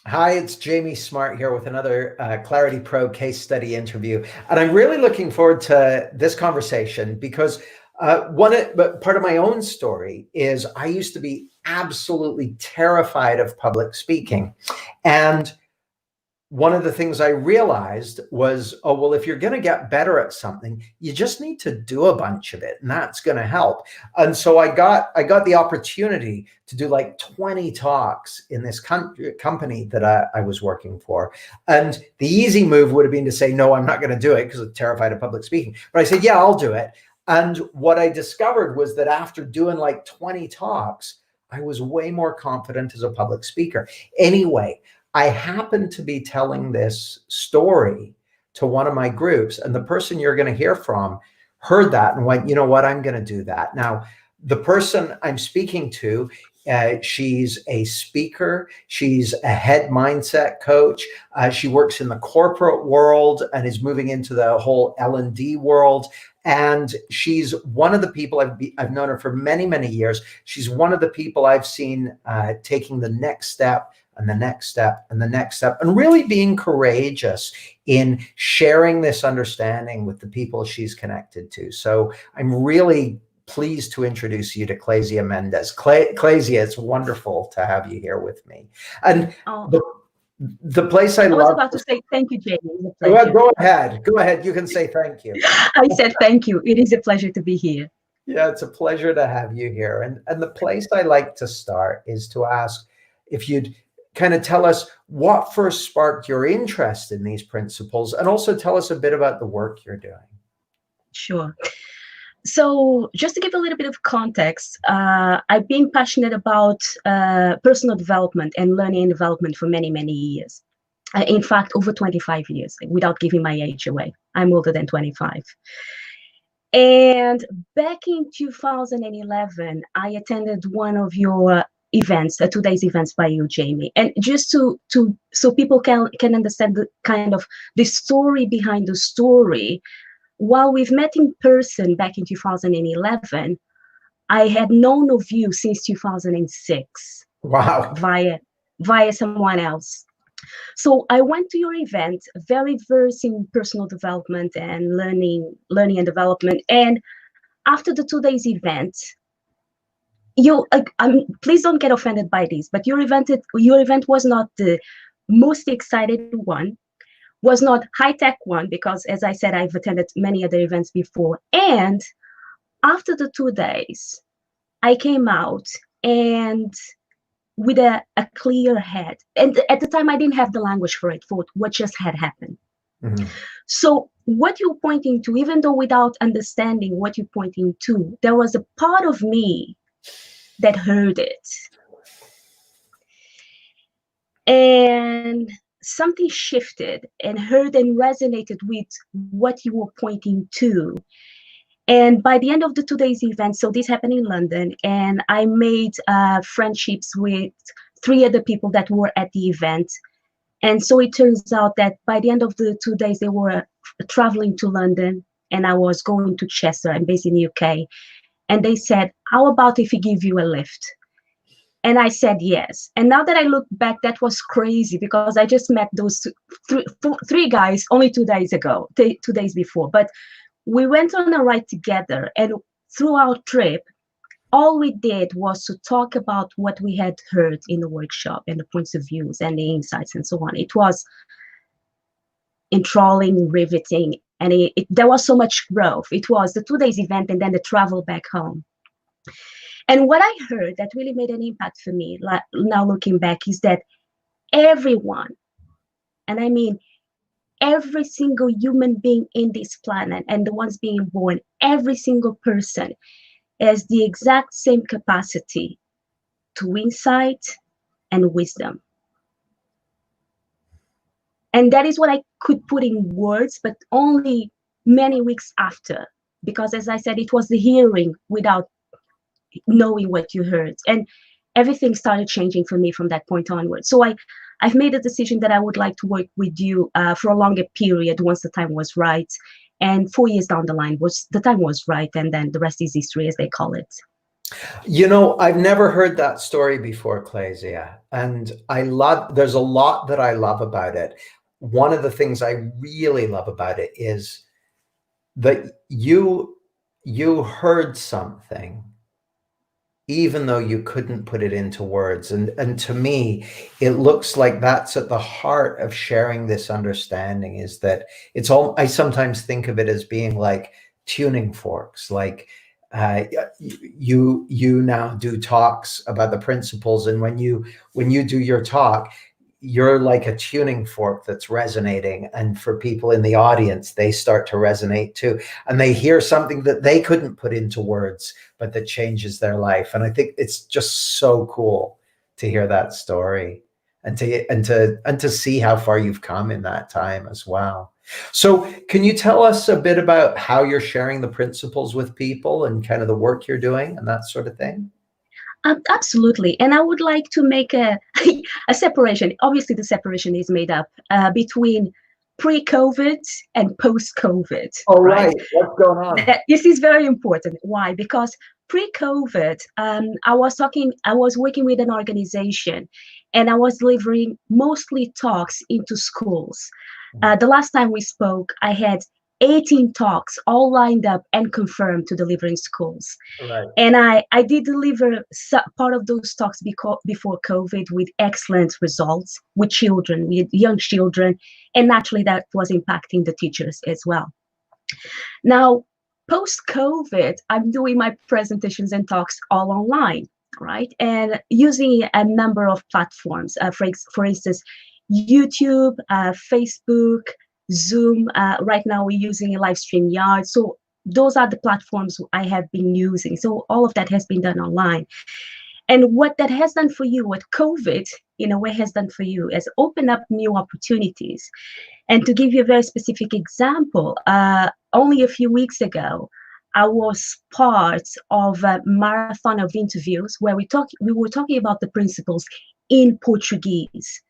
Hi, it's Jamie Smart here with another ClarityPro case study interview. And I'm really looking forward to this conversation because part of my own story is I used to be absolutely terrified of public speaking. And one of the things I realized was, oh, well, if you're going to get better at something, you just need to do a bunch of it, and that's going to help. And so I got the opportunity to do like 20 talks in this company that I was working for. And the easy move would have been to say, no, I'm not going to do it because I'm terrified of public speaking. But I said, yeah, I'll do it. And what I discovered was that after doing like 20 talks, I was way more confident as a public speaker. Anyway, I happened to be telling this story to one of my groups, and the person you're going to hear from heard that and went, you know what, I'm going to do that. Now, the person I'm speaking to, she's a speaker. She's a head mindset coach. She works in the corporate world and is moving into the whole L&D world. And she's one of the people I've known her for many, many years. She's one of the people I've seen taking the next step and the next step and the next step, and really being courageous in sharing this understanding with the people she's connected to. So I'm really pleased to introduce you to Clésia Mendes. Clésia, it's wonderful to have you here with me. And the place I love. I was about to say thank you, Jamie. It's a pleasure. Go ahead. You can say thank you. I said thank you. It is a pleasure to be here. Yeah, it's a pleasure to have you here. And the place I like to start is to ask if you'd kind of tell us what first sparked your interest in these principles, and also tell us a bit about the work you're doing. Sure. So just to give a little bit of context, I've been passionate about personal development and learning and development for many, many years. In fact, over 25 years, without giving my age away. I'm older than 25. And back in 2011, I attended one of your events, today's events by you, Jamie. And just so people can understand the kind of the story behind the story, while we've met in person back in 2011, I had known of you since 2006. Wow. Via someone else. So I went to your event, very versed in personal development and learning and development. And after the 2 days event, please don't get offended by this, but your event was not the most excited one, was not high-tech one, because as I said, I've attended many other events before. And after the 2 days, I came out and with a clear head. And at the time, I didn't have the language for it, for what just had happened. Mm-hmm. So what you're pointing to, even though without understanding what you're pointing to, there was a part of me that heard it. And something shifted and heard and resonated with what you were pointing to. And by the end of the 2 days event, so this happened in London, and I made friendships with 3 other people that were at the event. And so it turns out that by the end of the 2 days, they were traveling to London, and I was going to Chester. I'm based in the UK. And they said, how about if we give you a lift? And I said yes. And now that I look back, that was crazy, because I just met those 3 guys only 2 days ago, 2 days before. But we went on a ride together, and through our trip, all we did was to talk about what we had heard in the workshop and the points of views and the insights and so on. It was enthralling, riveting, and there was so much growth. It was the 2 days event and then the travel back home. And what I heard that really made an impact for me, like now looking back, is that everyone, and I mean every single human being in this planet and the ones being born, every single person has the exact same capacity to insight and wisdom. And that is what I could put in words, but only many weeks after, because as I said, it was the hearing without knowing what you heard. And everything started changing for me from that point onward. So I've made a decision that I would like to work with you for a longer period once the time was right. And 4 years down the line, the time was right. And then the rest is history, as they call it. You know, I've never heard that story before, Clésia, and there's a lot that I love about it. One of the things I really love about it is that you heard something even though you couldn't put it into words. And to me, it looks like that's at the heart of sharing this understanding, is that it's all, I sometimes think of it as being like tuning forks, like you now do talks about the principles, and when you do your talk, you're like a tuning fork that's resonating, and for people in the audience, they start to resonate too, and they hear something that they couldn't put into words but that changes their life. And I think it's just so cool to hear that story, and to see how far you've come in that time as well. So can you tell us a bit about how you're sharing the principles with people and kind of the work you're doing and that sort of thing? Absolutely. And I would like to make a, a separation. Obviously, the separation is made up between pre-COVID and post-COVID, Oh, right? right. What's going on? This is very important. Why? Because pre-COVID, I was working with an organization, and I was delivering mostly talks into schools. The last time we spoke, I had 18 talks all lined up and confirmed to deliver in schools. Right. And I did deliver part of those talks before COVID with excellent results with children, with young children, and naturally that was impacting the teachers as well. Now, post-COVID, I'm doing my presentations and talks all online, right? And using a number of platforms, for instance, YouTube, Facebook, Zoom. Right now, we're using a live stream yard. So those are the platforms I have been using. So all of that has been done online. And what that has done for you, what COVID in a way has done for you, is open up new opportunities. And to give you a very specific example, only a few weeks ago, I was part of a marathon of interviews where we were talking about the principles in Portuguese.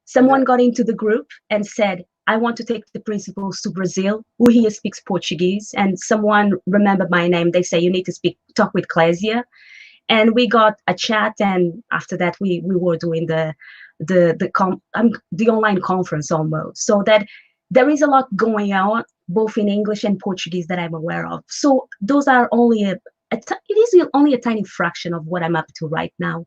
Someone got into the group and said, I want to take the principles to Brazil. Who here speaks Portuguese? And someone remembered my name. They say, you need to talk with Clésia. And we got a chat. And after that, we were doing the online conference almost. So that there is a lot going on, both in English and Portuguese, that I'm aware of. So those are only it is only a tiny fraction of what I'm up to right now.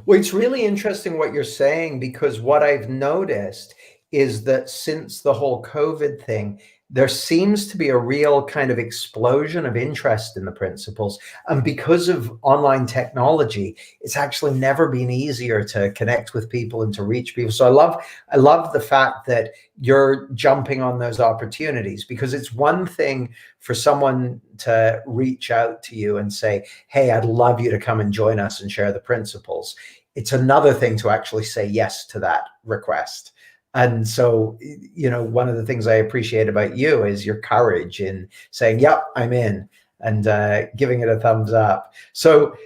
Well, it's really interesting what you're saying, because what I've noticed is that since the whole COVID thing, there seems to be a real kind of explosion of interest in the principles. And because of online technology, it's actually never been easier to connect with people and to reach people. So I love the fact that you're jumping on those opportunities, because it's one thing for someone to reach out to you and say, hey, I'd love you to come and join us and share the principles. It's another thing to actually say yes to that request. And so, one of the things I appreciate about you is your courage in saying, yep, I'm in, and giving it a thumbs up. So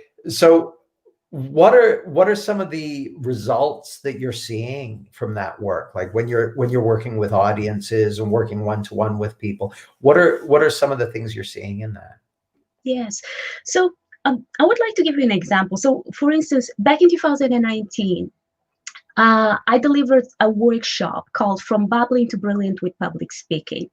what are some of the results that you're seeing from that work? Like when you're working with audiences and working one-to-one with people, what are some of the things you're seeing in that? Yes. So I would like to give you an example. So for instance, back in 2019, I delivered a workshop called From Babbling to Brilliant with Public Speaking,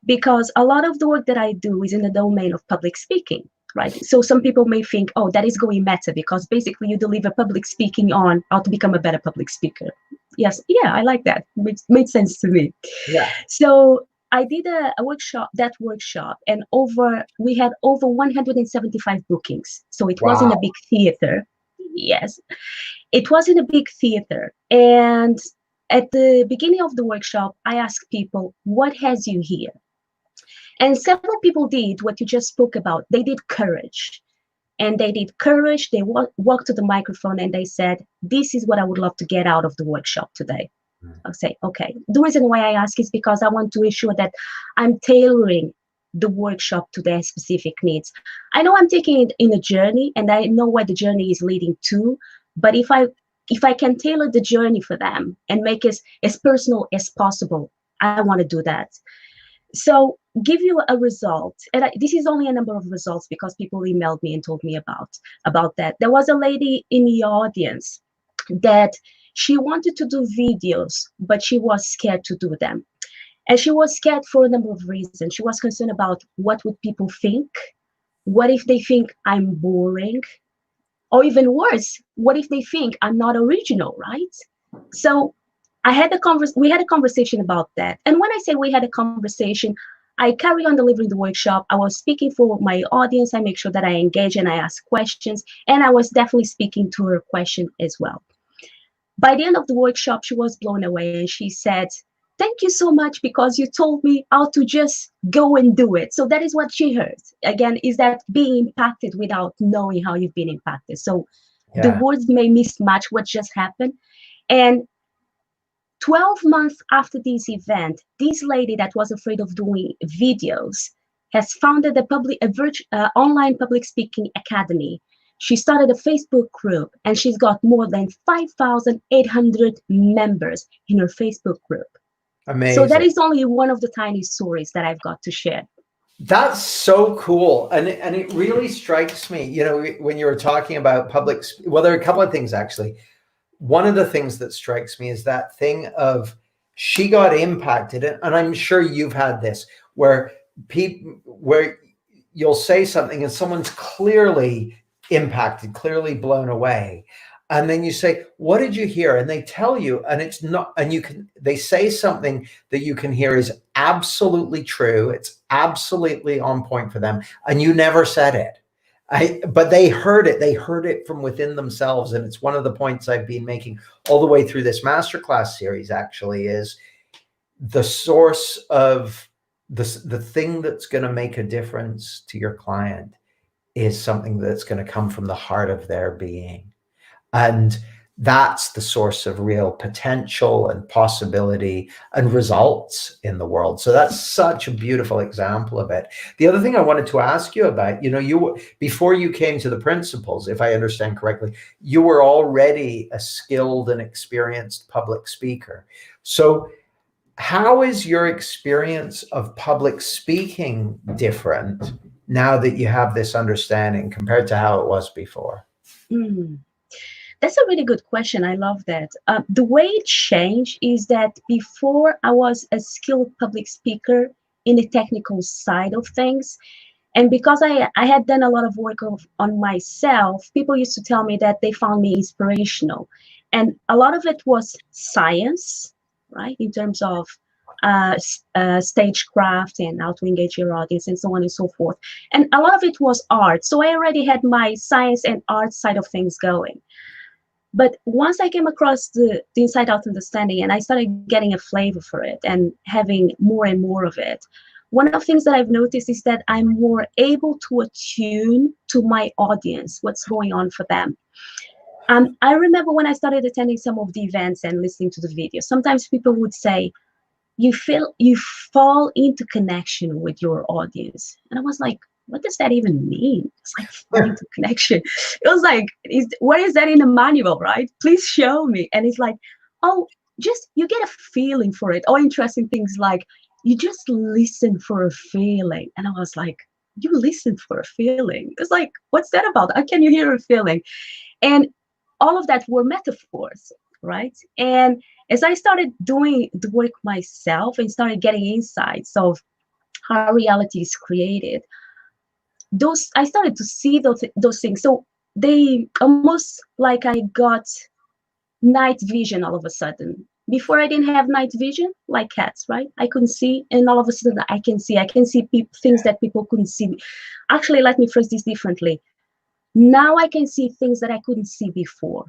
because a lot of the work that I do is in the domain of public speaking, right? So some people may think, oh, that is going meta, because basically you deliver public speaking on how to become a better public speaker. Yes, yeah, I like that. Made sense to me. Yeah. So I did a workshop, and we had over 175 bookings. So it was in a big theater. Yes. It was in a big theater. And at the beginning of the workshop, I asked people, what has you here? And several people did what you just spoke about. They did courage. And they did courage. They walked to the microphone and they said, this is what I would love to get out of the workshop today. I'll say, okay. The reason why I ask is because I want to ensure that I'm tailoring the workshop to their specific needs. I know I'm taking it in a journey, and I know where the journey is leading to, but if I can tailor the journey for them and make it as personal as possible, I want to do that. So give you a result. And this is only a number of results because people emailed me and told me about that. There was a lady in the audience that she wanted to do videos, but she was scared to do them. And she was scared for a number of reasons. She was concerned about what would people think? What if they think I'm boring? Or even worse, what if they think I'm not original, right? So we had a conversation about that. And when I say we had a conversation, I carry on delivering the workshop. I was speaking for my audience. I make sure that I engage and I ask questions. And I was definitely speaking to her question as well. By the end of the workshop, she was blown away and she said, "Thank you so much because you told me how to just go and do it." So that is what she heard. Again, is that being impacted without knowing how you've been impacted. So the Yeah. words may mismatch what just happened. And 12 months after this event, this lady that was afraid of doing videos has founded a online public speaking academy. She started a Facebook group and she's got more than 5,800 members in her Facebook group. So that Amazing. is only one of the tiny stories that I've got to share. That's so cool. And it really strikes me, you know, when you were talking about well, there are a couple of things actually. One of the things that strikes me is that thing of she got impacted, and I'm sure you've had this where where you'll say something and someone's clearly impacted, clearly blown away. And then you say, "What did you hear?" And they tell you, and it's not, and they say something that you can hear is absolutely true. It's absolutely on point for them. And you never said it. But they heard it. They heard it from within themselves. And it's one of the points I've been making all the way through this masterclass series, actually, is the source of the thing that's going to make a difference to your client is something that's going to come from the heart of their being. And that's the source of real potential and possibility and results in the world. So that's such a beautiful example of it. The other thing I wanted to ask you about, you know, before you came to the principles, if I understand correctly, you were already a skilled and experienced public speaker. So how is your experience of public speaking different now that you have this understanding compared to how it was before? Mm. That's a really good question. I love that. The way it changed is that before I was a skilled public speaker in the technical side of things. And because I had done a lot of work on myself, people used to tell me that they found me inspirational. And a lot of it was science, right? In terms of stagecraft and how to engage your audience and so on and so forth. And a lot of it was art. So I already had my science and art side of things going. But once I came across the inside out understanding and I started getting a flavor for it and having more and more of it, one of the things that I've noticed is that I'm more able to attune to my audience, what's going on for them. I remember when I started attending some of the events and listening to the videos, sometimes people would say, you fall into connection with your audience. And I was like, what does that even mean? It's like fall into connection. It was like, what is that in the manual, right? Please show me. And it's like, oh, just you get a feeling for it. Or interesting things like you just listen for a feeling. And I was like, you listen for a feeling. It's like, what's that about? How can you hear a feeling? And all of that were metaphors, right? And as I started doing the work myself and started getting insights of how reality is created, I started to see those things. So they almost like I got night vision all of a sudden. Before I didn't have night vision, like cats, right? I couldn't see, and all of a sudden I can see. I can see things that people couldn't see. Actually, let me phrase this differently. Now I can see things that I couldn't see before.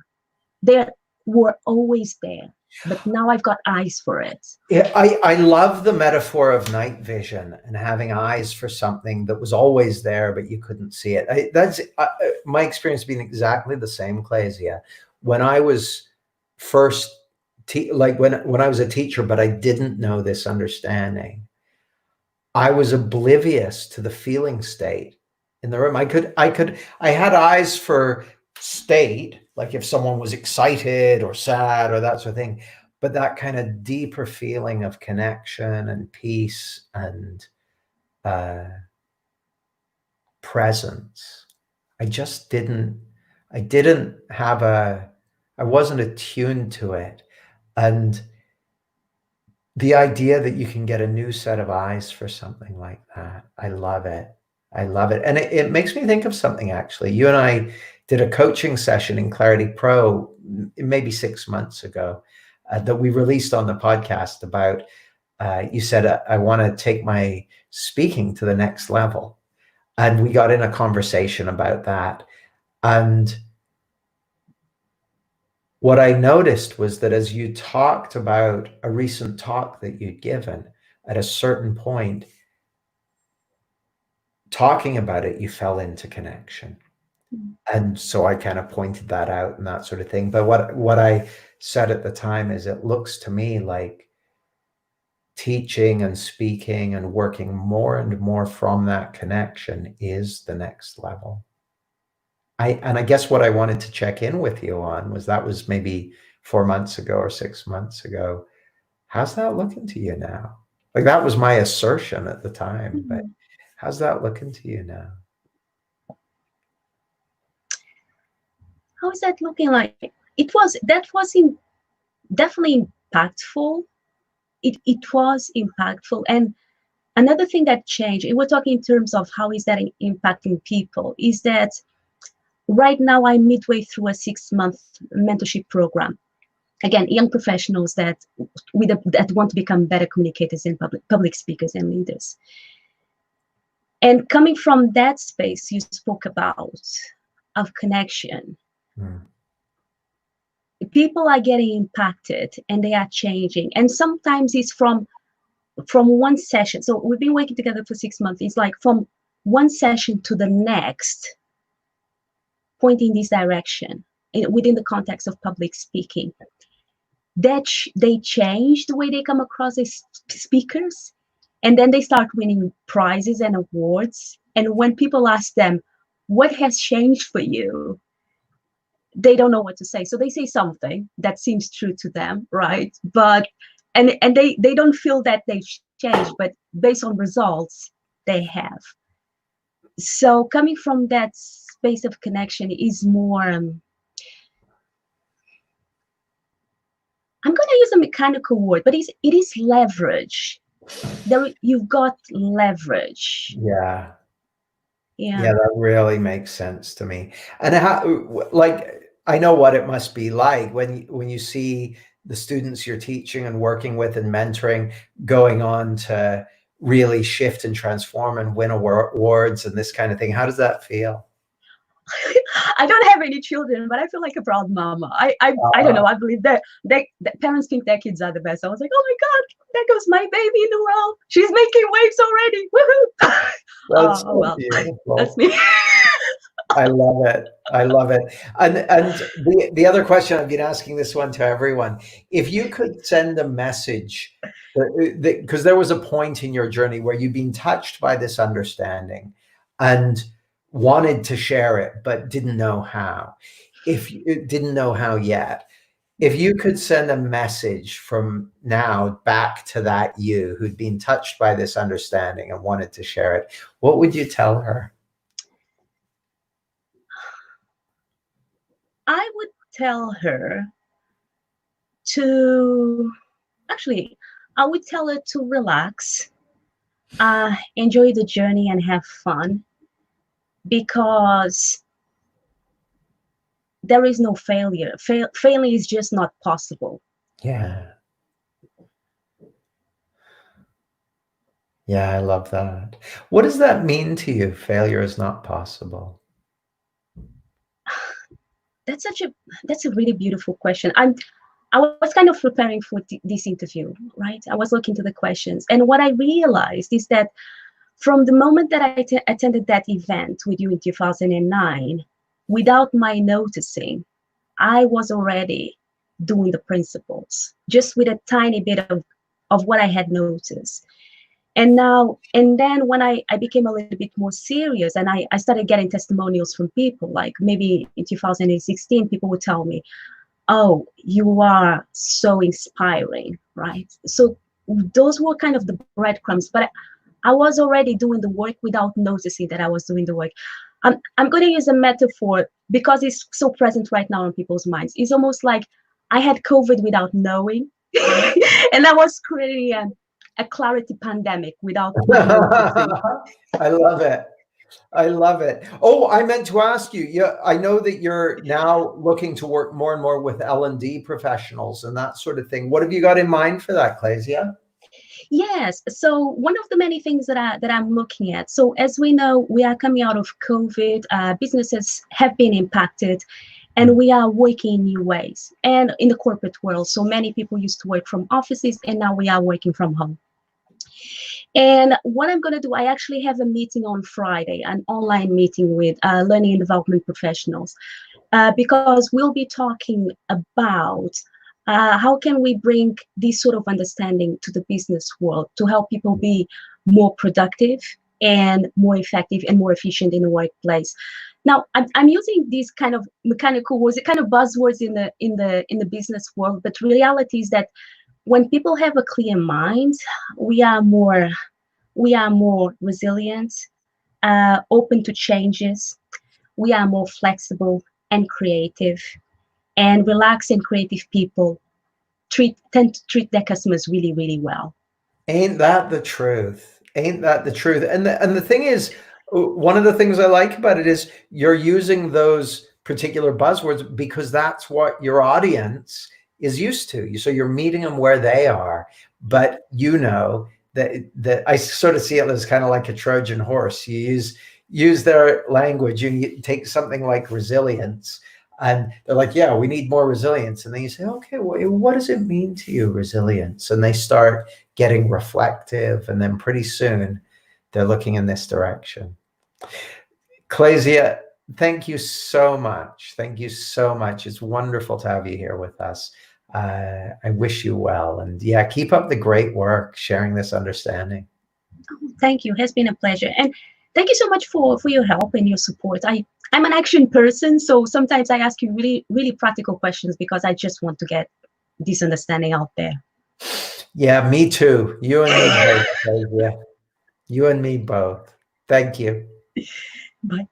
They were always there, but now I've got eyes for it. Yeah, I love the metaphor of night vision and having eyes for something that was always there, but you couldn't see it. That's my experience being exactly the same, Clésia. When I was first, like when I was a teacher, but I didn't know this understanding, I was oblivious to the feeling state in the room. I had eyes for state, like if someone was excited or sad or that sort of thing, but that kind of deeper feeling of connection and peace and uh, presence. I just I didn't have I wasn't attuned to it. And the idea that you can get a new set of eyes for something like that, I love it. I love it. And it makes me think of something actually. You and I did a coaching session in Clarity Pro maybe 6 months ago that we released on the podcast about, you said, I want to take my speaking to the next level. And we got in a conversation about that. And what I noticed was that as you talked about a recent talk that you'd given, at a certain point, talking about it, you fell into connection. And so I kind of pointed that out and that sort of thing. But what I said at the time is it looks to me like teaching and speaking and working more and more from that connection is the next level. And I guess what I wanted to check in with you on was that was maybe 4 months ago or 6 months ago. How's that looking to you now? Like that was my assertion at the time, but how's that looking to you now? How is that looking like? That was definitely impactful. It was impactful. And another thing that changed, and we're talking in terms of how is that impacting people, is that right now I'm midway through a 6-month mentorship program. Again, young professionals that want to become better communicators and public speakers and leaders. And coming from that space you spoke about, of connection, people are getting impacted and they are changing. And sometimes it's from one session. So we've been working together for 6 months. It's like from one session to the next, pointing this direction within the context of public speaking. That they change the way they come across as speakers, and then they start winning prizes and awards. And when people ask them, what has changed for you? They don't know what to say. So they say something that seems true to them, right? But and they don't feel that they've changed, but based on results, they have. So coming from that space of connection is more, I'm going to use a mechanical word, but it is leverage. You've got leverage. Yeah. Yeah, that really makes sense to me. And how, like, I know what it must be like when you see the students you're teaching and working with and mentoring going on to really shift and transform and win awards and this kind of thing. How does that feel? I don't have any children, but I feel like a proud mama. I don't know. I believe that parents think their kids are the best. I was like, oh my God, there goes my baby in the world. She's making waves already. Woohoo! That's so well, beautiful. That's me. I love it. I love it. And the other question, I've been asking this one to everyone. If you could send a message, because there was a point in your journey where you've been touched by this understanding and wanted to share it, but didn't know how. If you didn't know how yet, if you could send a message from now back to that you who'd been touched by this understanding and wanted to share it, what would you tell her? I would tell her to, actually, I would tell her to relax, enjoy the journey and have fun, because there is no failure. Failing is just not possible. Yeah. Yeah, I love that. What does that mean to you? Failure is not possible. That's a really beautiful question. I was kind of preparing for this interview, right? I was looking to the questions, and what I realized is that from the moment that I attended that event with you in 2009, without my noticing, I was already doing the principles, just with a tiny bit of what I had noticed. And then when I became a little bit more serious, and I started getting testimonials from people, like maybe in 2016, people would tell me, oh, you are so inspiring, right? So those were kind of the breadcrumbs. But I was already doing the work without noticing that I was doing the work. I'm going to use a metaphor because it's so present right now in people's minds. It's almost like I had COVID without knowing, and I was creating a clarity pandemic without noticing. I love it. I love it. Oh, I meant to ask you. Yeah, I know that you're now looking to work more and more with L&D professionals and that sort of thing. What have you got in mind for that, Clésia? Yes. So one of the many things that I'm looking at. So as we know, we are coming out of COVID. Businesses have been impacted, and we are working in new ways. And in the corporate world, so many people used to work from offices, and now we are working from home. And what I'm going to do, I actually have a meeting on Friday, an online meeting with learning and development professionals, because we'll be talking about how can we bring this sort of understanding to the business world to help people be more productive and more effective and more efficient in the workplace. Now, I'm using these kind of mechanical words, kind of buzzwords in the business world, but reality is that when people have a clear mind, we are more resilient, open to changes. We are more flexible and creative, and relaxed and creative people tend to treat their customers really, really well. Ain't that the truth? Ain't that the truth? And the thing is, one of the things I like about it is you're using those particular buzzwords because that's what your audience is used to. So you're meeting them where they are, but you know that I sort of see it as kind of like a Trojan horse. You use their language. You take something like resilience, and they're like, yeah, we need more resilience. And then you say, okay, well, what does it mean to you, resilience? And they start getting reflective, and then pretty soon they're looking in this direction. Clésia, thank you so much. Thank you so much. It's wonderful to have you here with us. I wish you well, and yeah, keep up the great work sharing this understanding. Oh, thank you. It has been a pleasure. And thank you so much for your help and your support. I'm an action person, so sometimes I ask you really, really practical questions because I just want to get this understanding out there. Yeah, me too. You and me both, Clésia. You and me both. Thank you. Bye.